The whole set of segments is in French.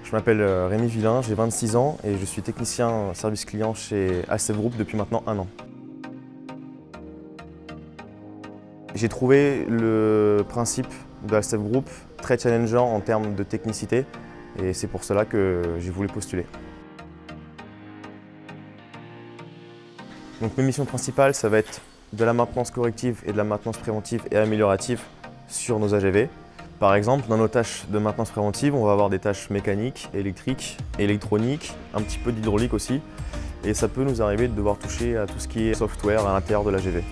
Je m'appelle Rémi Villain, j'ai 26 ans et je suis technicien service client chez ASF Group depuis maintenant 1 an. J'ai trouvé le principe de ASF Group très challengeant en termes de technicité et c'est pour cela que j'ai voulu postuler. Donc mes missions principales, ça va être de la maintenance corrective et de la maintenance préventive et améliorative sur nos AGV. Par exemple, dans nos tâches de maintenance préventive, on va avoir des tâches mécaniques, électriques, électroniques, un petit peu d'hydraulique aussi. Et ça peut nous arriver de devoir toucher à tout ce qui est software à l'intérieur de l'AGV.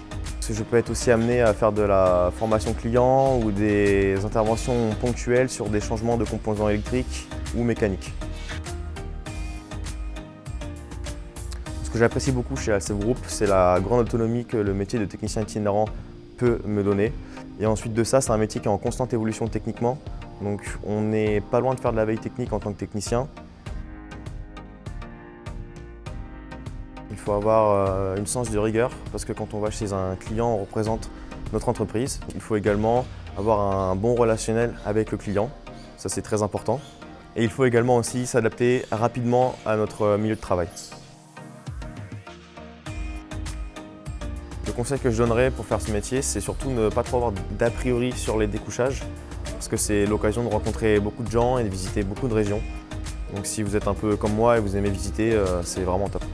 Je peux être aussi amené à faire de la formation client ou des interventions ponctuelles sur des changements de composants électriques ou mécaniques. Ce que j'apprécie beaucoup chez ASF Group, c'est la grande autonomie que le métier de technicien itinérant peut me donner. Et ensuite de ça, c'est un métier qui est en constante évolution techniquement. Donc on n'est pas loin de faire de la veille technique en tant que technicien. Il faut avoir une sens de rigueur parce que quand on va chez un client, on représente notre entreprise. Il faut également avoir un bon relationnel avec le client, ça c'est très important. Et il faut également aussi s'adapter rapidement à notre milieu de travail. Le conseil que je donnerais pour faire ce métier, c'est surtout ne pas trop avoir d'a priori sur les découchages parce que c'est l'occasion de rencontrer beaucoup de gens et de visiter beaucoup de régions. Donc si vous êtes un peu comme moi et vous aimez visiter, c'est vraiment top.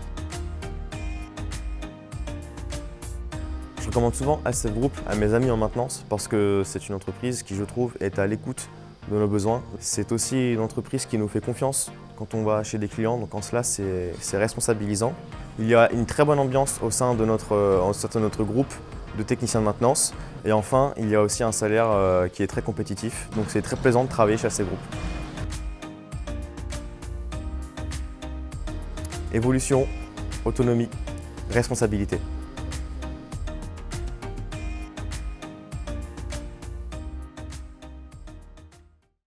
Je recommande souvent ASF Group à mes amis en maintenance parce que c'est une entreprise qui, je trouve, est à l'écoute de nos besoins. C'est aussi une entreprise qui nous fait confiance quand on va chez des clients, donc en cela c'est responsabilisant. Il y a une très bonne ambiance au sein de notre groupe de techniciens de maintenance. Et enfin, il y a aussi un salaire qui est très compétitif, donc c'est très plaisant de travailler chez ASF Group. Évolution, autonomie, responsabilité.